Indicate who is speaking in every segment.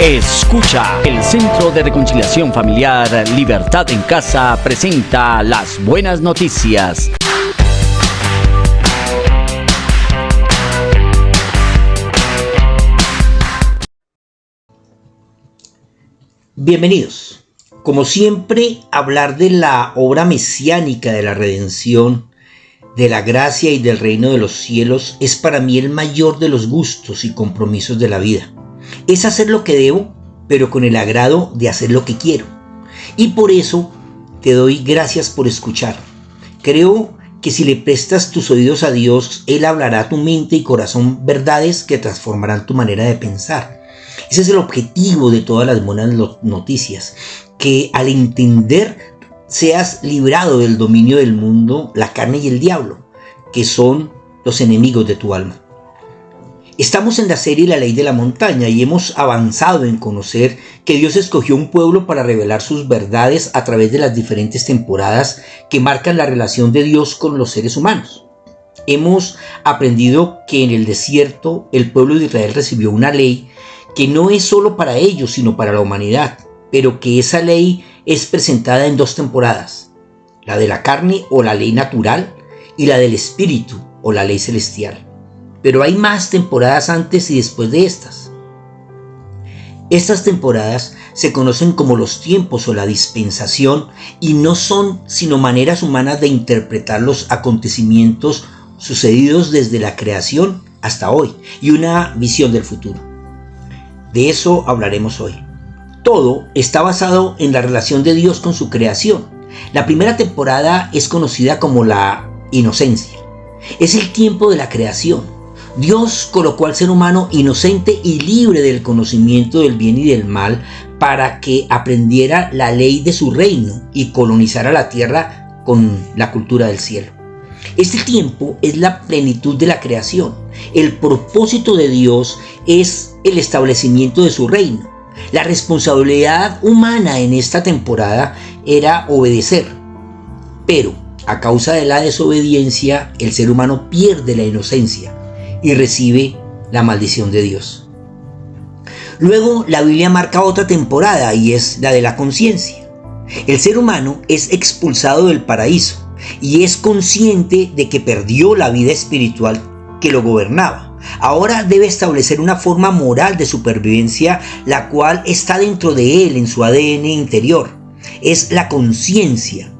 Speaker 1: Escucha, el Centro de Reconciliación Familiar Libertad en Casa presenta las buenas noticias.
Speaker 2: Bienvenidos. Como siempre, hablar de la obra mesiánica de la redención, de la gracia y del reino de los cielos es para mí el mayor de los gustos y compromisos de la vida. Es hacer lo que debo, pero con el agrado de hacer lo que quiero. Y por eso te doy gracias por escuchar. Creo que si le prestas tus oídos a Dios, Él hablará a tu mente y corazón verdades que transformarán tu manera de pensar. Ese es el objetivo de todas las buenas noticias, que al entender seas librado del dominio del mundo, la carne y el diablo, que son los enemigos de tu alma. Estamos en la serie La Ley de la Montaña y hemos avanzado en conocer que Dios escogió un pueblo para revelar sus verdades a través de las diferentes temporadas que marcan la relación de Dios con los seres humanos. Hemos aprendido que en el desierto el pueblo de Israel recibió una ley que no es solo para ellos, sino para la humanidad, pero que esa ley es presentada en dos temporadas: la de la carne o la ley natural y la del espíritu o la ley celestial. Pero hay más temporadas antes y después de estas. Estas temporadas se conocen como los tiempos o la dispensación y no son sino maneras humanas de interpretar los acontecimientos sucedidos desde la creación hasta hoy y una visión del futuro. De eso hablaremos hoy. Todo está basado en la relación de Dios con su creación. La primera temporada es conocida como la inocencia. Es el tiempo de la creación. Dios colocó al ser humano inocente y libre del conocimiento del bien y del mal para que aprendiera la ley de su reino y colonizara la tierra con la cultura del cielo. Este tiempo es la plenitud de la creación. El propósito de Dios es el establecimiento de su reino. La responsabilidad humana en esta temporada era obedecer, pero a causa de la desobediencia el ser humano pierde la inocencia y recibe la maldición de Dios. Luego la Biblia marca otra temporada y es la de la conciencia. El ser humano es expulsado del paraíso y es consciente de que perdió la vida espiritual que lo gobernaba. Ahora debe establecer una forma moral de supervivencia, la cual está dentro de él, en su ADN interior. Es la conciencia,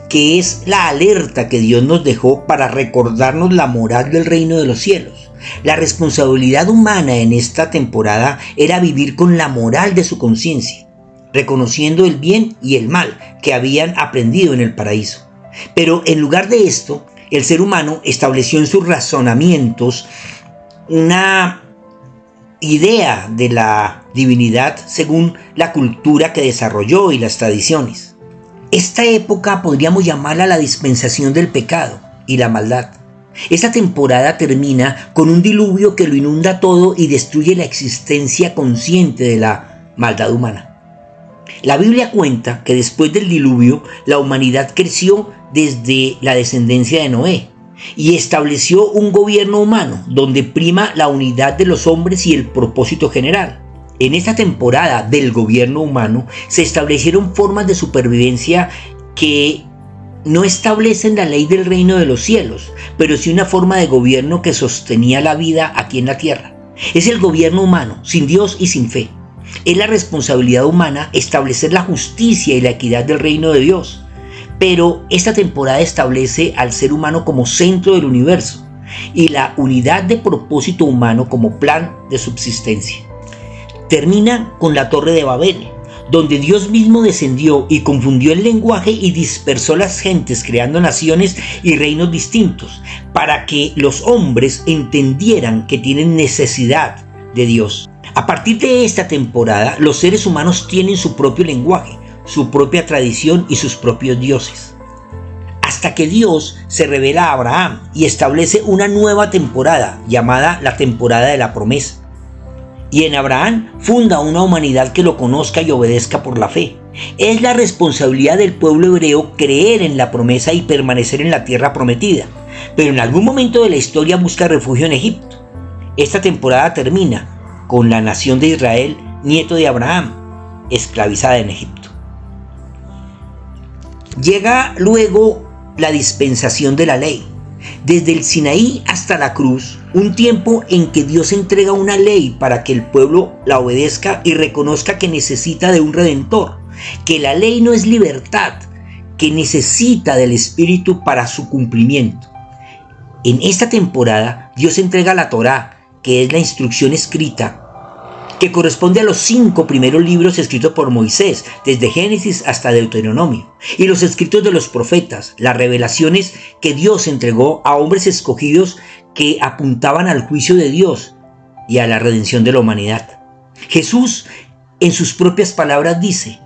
Speaker 2: que es la alerta que Dios nos dejó para recordarnos la moral del reino de los cielos. La responsabilidad humana en esta temporada era vivir con la moral de su conciencia, reconociendo el bien y el mal que habían aprendido en el paraíso. Pero en lugar de esto, el ser humano estableció en sus razonamientos una idea de la divinidad según la cultura que desarrolló y las tradiciones. Esta época podríamos llamarla la dispensación del pecado y la maldad. Esta temporada termina con un diluvio que lo inunda todo y destruye la existencia consciente de la maldad humana. La Biblia cuenta que después del diluvio la humanidad creció desde la descendencia de Noé y estableció un gobierno humano donde prima la unidad de los hombres y el propósito general. En esta temporada del gobierno humano se establecieron formas de supervivencia que no establecen la ley del reino de los cielos, pero sí una forma de gobierno que sostenía la vida aquí en la tierra. Es el gobierno humano, sin Dios y sin fe. Es la responsabilidad humana establecer la justicia y la equidad del reino de Dios. Pero esta temporada establece al ser humano como centro del universo y la unidad de propósito humano como plan de subsistencia. Termina con la Torre de Babel, donde Dios mismo descendió y confundió el lenguaje y dispersó las gentes, creando naciones y reinos distintos, para que los hombres entendieran que tienen necesidad de Dios. A partir de esta temporada, los seres humanos tienen su propio lenguaje, su propia tradición y sus propios dioses. Hasta que Dios se revela a Abraham y establece una nueva temporada, llamada la temporada de la promesa. Y en Abraham funda una humanidad que lo conozca y obedezca por la fe. Es la responsabilidad del pueblo hebreo creer en la promesa y permanecer en la tierra prometida. Pero en algún momento de la historia busca refugio en Egipto. Esta temporada termina con la nación de Israel nieto de Abraham, esclavizada en Egipto. Llega luego la dispensación de la ley. Desde el Sinaí hasta la cruz, un tiempo en que Dios entrega una ley para que el pueblo la obedezca y reconozca que necesita de un redentor, que la ley no es libertad, que necesita del Espíritu para su cumplimiento. En esta temporada, Dios entrega la Torá, que es la instrucción escrita, que corresponde a los 5 primeros libros escritos por Moisés, desde Génesis hasta Deuteronomio, y los escritos de los profetas, las revelaciones que Dios entregó a hombres escogidos que apuntaban al juicio de Dios y a la redención de la humanidad. Jesús, en sus propias palabras, dice: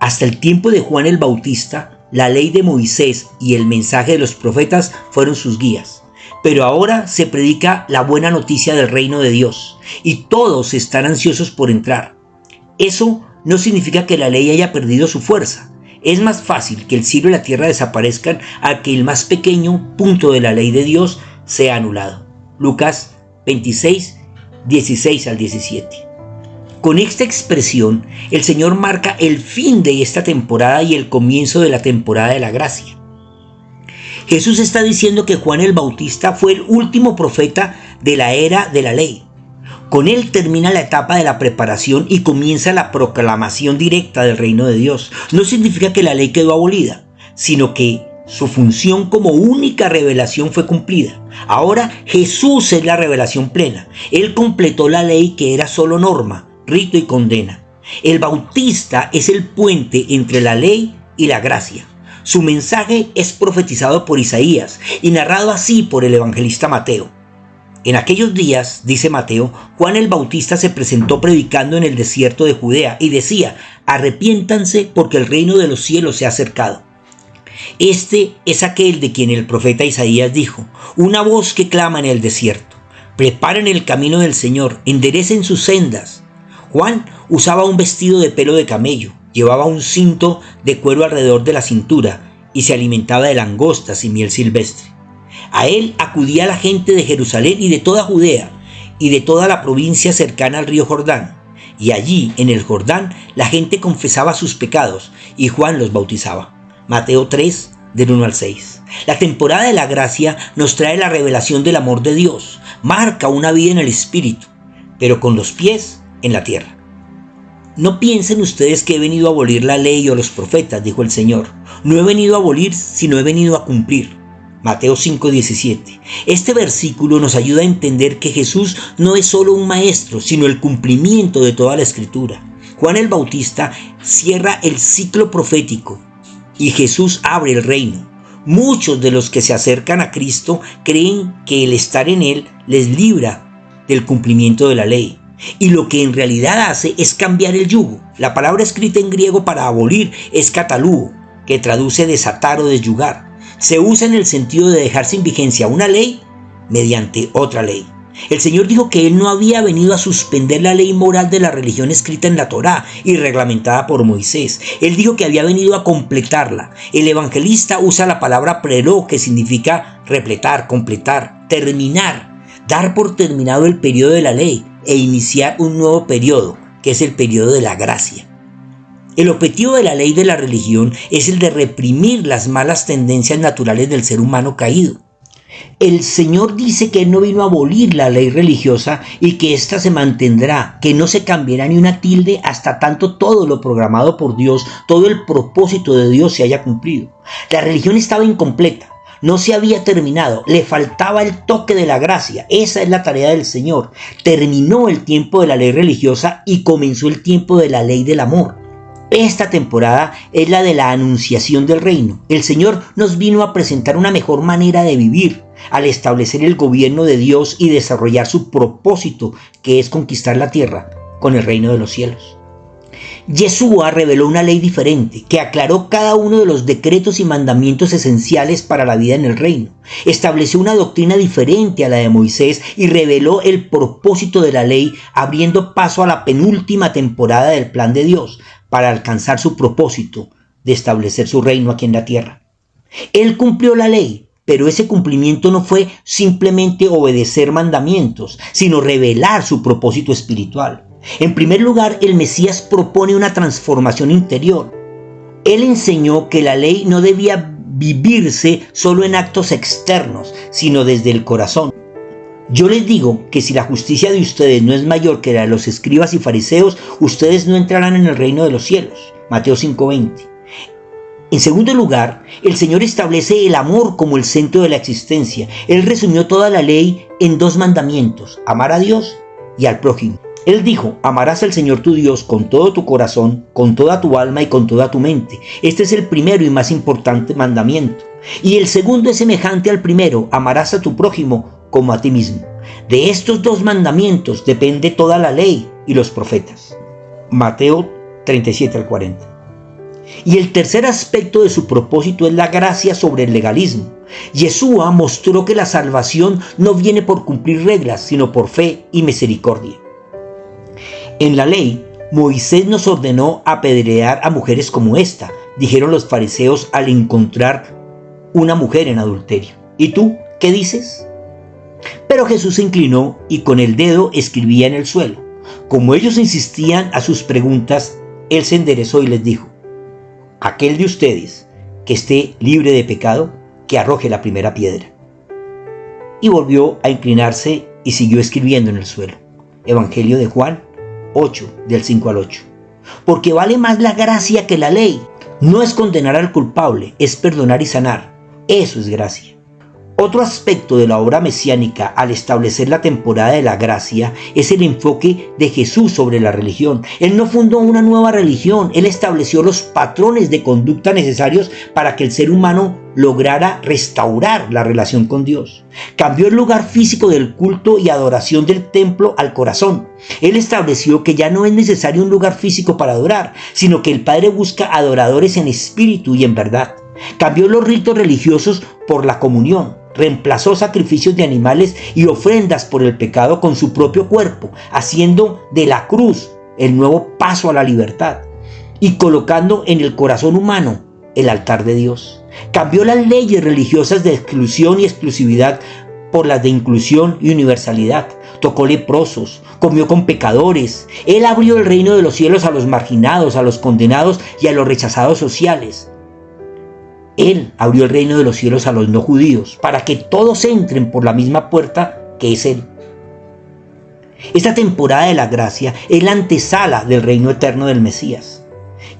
Speaker 2: hasta el tiempo de Juan el Bautista, la ley de Moisés y el mensaje de los profetas fueron sus guías. Pero ahora se predica la buena noticia del reino de Dios y todos están ansiosos por entrar. Eso no significa que la ley haya perdido su fuerza. Es más fácil que el cielo y la tierra desaparezcan a que el más pequeño punto de la ley de Dios sea anulado. Lucas 26, 16 al 17. Con esta expresión, el Señor marca el fin de esta temporada y el comienzo de la temporada de la gracia. Jesús está diciendo que Juan el Bautista fue el último profeta de la era de la ley. Con él termina la etapa de la preparación y comienza la proclamación directa del reino de Dios. No significa que la ley quedó abolida, sino que su función como única revelación fue cumplida. Ahora Jesús es la revelación plena. Él completó la ley que era solo norma, rito y condena. El Bautista es el puente entre la ley y la gracia. Su mensaje es profetizado por Isaías y narrado así por el evangelista Mateo. En aquellos días, dice Mateo, Juan el Bautista se presentó predicando en el desierto de Judea y decía: arrepiéntanse porque el reino de los cielos se ha acercado. Este es aquel de quien el profeta Isaías dijo: una voz que clama en el desierto, preparen el camino del Señor, enderecen sus sendas. Juan usaba un vestido de pelo de camello, llevaba un cinto de cuero alrededor de la cintura y se alimentaba de langostas y miel silvestre. A él acudía la gente de Jerusalén y de toda Judea y de toda la provincia cercana al río Jordán. Y allí, en el Jordán, la gente confesaba sus pecados y Juan los bautizaba. Mateo 3, del 1 al 6. La temporada de la gracia nos trae la revelación del amor de Dios. Marca una vida en el Espíritu, pero con los pies en la tierra. No piensen ustedes que he venido a abolir la ley o los profetas, dijo el Señor. No he venido a abolir, sino he venido a cumplir. Mateo 5:17. Este versículo nos ayuda a entender que Jesús no es solo un maestro, sino el cumplimiento de toda la Escritura. Juan el Bautista cierra el ciclo profético y Jesús abre el reino. Muchos de los que se acercan a Cristo creen que el estar en Él les libra del cumplimiento de la ley. Y lo que en realidad hace es cambiar el yugo. La palabra escrita en griego para abolir es cataluo, que traduce desatar o desyugar. Se usa en el sentido de dejar sin vigencia una ley mediante otra ley. El Señor dijo que Él no había venido a suspender la ley moral de la religión escrita en la Torá y reglamentada por Moisés. Él dijo que había venido a completarla. El evangelista usa la palabra preró, que significa repletar, completar, terminar, dar por terminado el periodo de la ley e iniciar un nuevo periodo, que es el periodo de la gracia. El objetivo de la ley de la religión es el de reprimir las malas tendencias naturales del ser humano caído. El Señor dice que Él no vino a abolir la ley religiosa y que ésta se mantendrá, que no se cambiará ni una tilde hasta tanto todo lo programado por Dios, todo el propósito de Dios se haya cumplido. La religión estaba incompleta, no se había terminado, le faltaba el toque de la gracia. Esa es la tarea del Señor. Terminó el tiempo de la ley religiosa y comenzó el tiempo de la ley del amor. Esta temporada es la de la anunciación del reino. El Señor nos vino a presentar una mejor manera de vivir, al establecer el gobierno de Dios y desarrollar su propósito, que es conquistar la tierra con el reino de los cielos. Yeshua reveló una ley diferente, que aclaró cada uno de los decretos y mandamientos esenciales para la vida en el reino. Estableció una doctrina diferente a la de Moisés y reveló el propósito de la ley, abriendo paso a la penúltima temporada del plan de Dios, para alcanzar su propósito de establecer su reino aquí en la tierra. Él cumplió la ley, pero ese cumplimiento no fue simplemente obedecer mandamientos, sino revelar su propósito espiritual. En primer lugar, el Mesías propone una transformación interior. Él enseñó que la ley no debía vivirse solo en actos externos, sino desde el corazón. Yo les digo que si la justicia de ustedes no es mayor que la de los escribas y fariseos, ustedes no entrarán en el reino de los cielos. Mateo 5:20. En segundo lugar, el Señor establece el amor como el centro de la existencia. Él resumió toda la ley en 2 mandamientos: amar a Dios y al prójimo. Él dijo: amarás al Señor tu Dios con todo tu corazón, con toda tu alma y con toda tu mente. Este es el primero y más importante mandamiento. Y el segundo es semejante al primero: amarás a tu prójimo como a ti mismo. De estos 2 mandamientos depende toda la ley y los profetas. Mateo 37-40. Y el tercer aspecto de su propósito es la gracia sobre el legalismo. Yeshua mostró que la salvación no viene por cumplir reglas, sino por fe y misericordia. En la ley, Moisés nos ordenó apedrear a mujeres como esta, dijeron los fariseos al encontrar una mujer en adulterio. ¿Y tú qué dices? Pero Jesús se inclinó y con el dedo escribía en el suelo. Como ellos insistían a sus preguntas, él se enderezó y les dijo: aquel de ustedes que esté libre de pecado, que arroje la primera piedra. Y volvió a inclinarse y siguió escribiendo en el suelo. Evangelio de Juan 8, del 5 al 8. Porque vale más la gracia que la ley. No es condenar al culpable, es perdonar y sanar. Eso es gracia. Otro aspecto de la obra mesiánica al establecer la temporada de la gracia es el enfoque de Jesús sobre la religión. Él no fundó una nueva religión, él estableció los patrones de conducta necesarios para que el ser humano lograra restaurar la relación con Dios. Cambió el lugar físico del culto y adoración del templo al corazón. Él estableció que ya no es necesario un lugar físico para adorar, sino que el Padre busca adoradores en espíritu y en verdad. Cambió los ritos religiosos por la comunión. Reemplazó sacrificios de animales y ofrendas por el pecado con su propio cuerpo, haciendo de la cruz el nuevo paso a la libertad y colocando en el corazón humano el altar de Dios. Cambió las leyes religiosas de exclusión y exclusividad por las de inclusión y universalidad. Tocó leprosos, comió con pecadores. Él abrió el reino de los cielos a los marginados, a los condenados y a los rechazados sociales. Él abrió el reino de los cielos a los no judíos, para que todos entren por la misma puerta que es Él. Esta temporada de la gracia es la antesala del reino eterno del Mesías.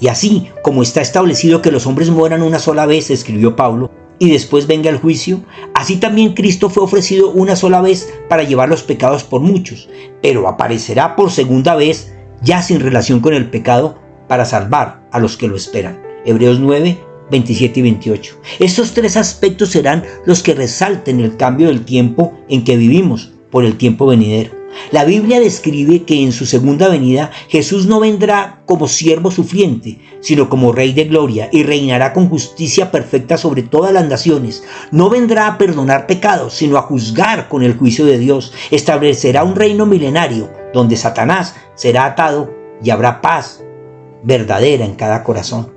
Speaker 2: Y así como está establecido que los hombres mueran una sola vez, escribió Pablo, y después venga el juicio, así también Cristo fue ofrecido una sola vez para llevar los pecados por muchos, pero aparecerá por segunda vez, ya sin relación con el pecado, para salvar a los que lo esperan. Hebreos 9, 27 y 28. Estos 3 aspectos serán los que resalten el cambio del tiempo en que vivimos por el tiempo venidero. La Biblia describe que en su segunda venida Jesús no vendrá como siervo sufriente, sino como Rey de gloria, y reinará con justicia perfecta sobre todas las naciones. No vendrá a perdonar pecados, sino a juzgar con el juicio de Dios. Establecerá un reino milenario donde Satanás será atado y habrá paz verdadera en cada corazón.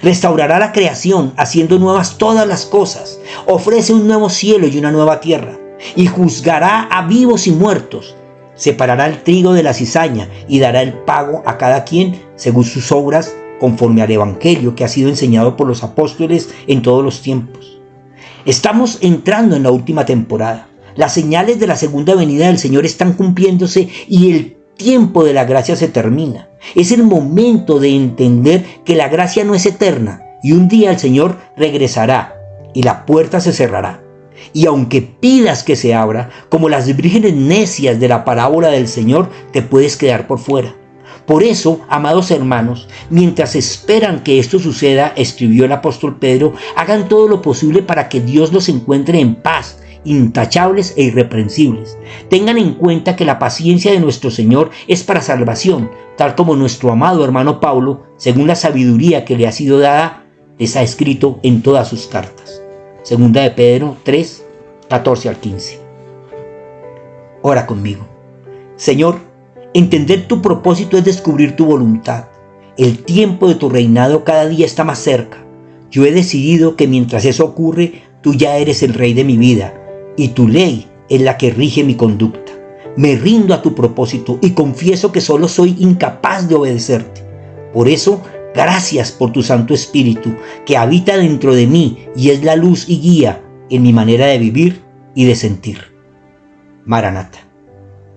Speaker 2: Restaurará la creación haciendo nuevas todas las cosas. Ofrece un nuevo cielo y una nueva tierra. Y juzgará a vivos y muertos. Separará el trigo de la cizaña y dará el pago a cada quien según sus obras, conforme al evangelio que ha sido enseñado por los apóstoles en todos los tiempos. Estamos entrando en la última temporada. Las señales de la segunda venida del Señor están cumpliéndose y el tiempo de la gracia se termina. Es el momento de entender que la gracia no es eterna y un día el Señor regresará y la puerta se cerrará. Y aunque pidas que se abra, como las vírgenes necias de la parábola del Señor, te puedes quedar por fuera. Por eso, amados hermanos, mientras esperan que esto suceda, escribió el apóstol Pedro, hagan todo lo posible para que Dios los encuentre en paz, intachables e irreprensibles. Tengan en cuenta que la paciencia de nuestro Señor es para salvación, tal como nuestro amado hermano Pablo, según la sabiduría que le ha sido dada, les ha escrito en todas sus cartas. Segunda de Pedro 3, 14 al 15. Ora conmigo. Señor, entender tu propósito es descubrir tu voluntad. El tiempo de tu reinado cada día está más cerca. Yo he decidido que mientras eso ocurre, tú ya eres el rey de mi vida y tu ley es la que rige mi conducta. Me rindo a tu propósito y confieso que solo soy incapaz de obedecerte. Por eso, gracias por tu Santo Espíritu, que habita dentro de mí y es la luz y guía en mi manera de vivir y de sentir. Maranata.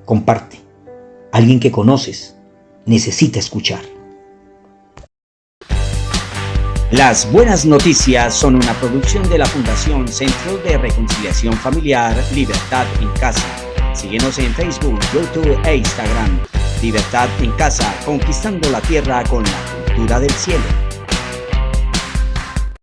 Speaker 2: Comparte. Alguien que conoces necesita escuchar.
Speaker 1: Las Buenas Noticias son una producción de la Fundación Centro de Reconciliación Familiar Libertad en Casa. Síguenos en Facebook, YouTube e Instagram. Libertad en Casa, conquistando la tierra con la cultura del cielo.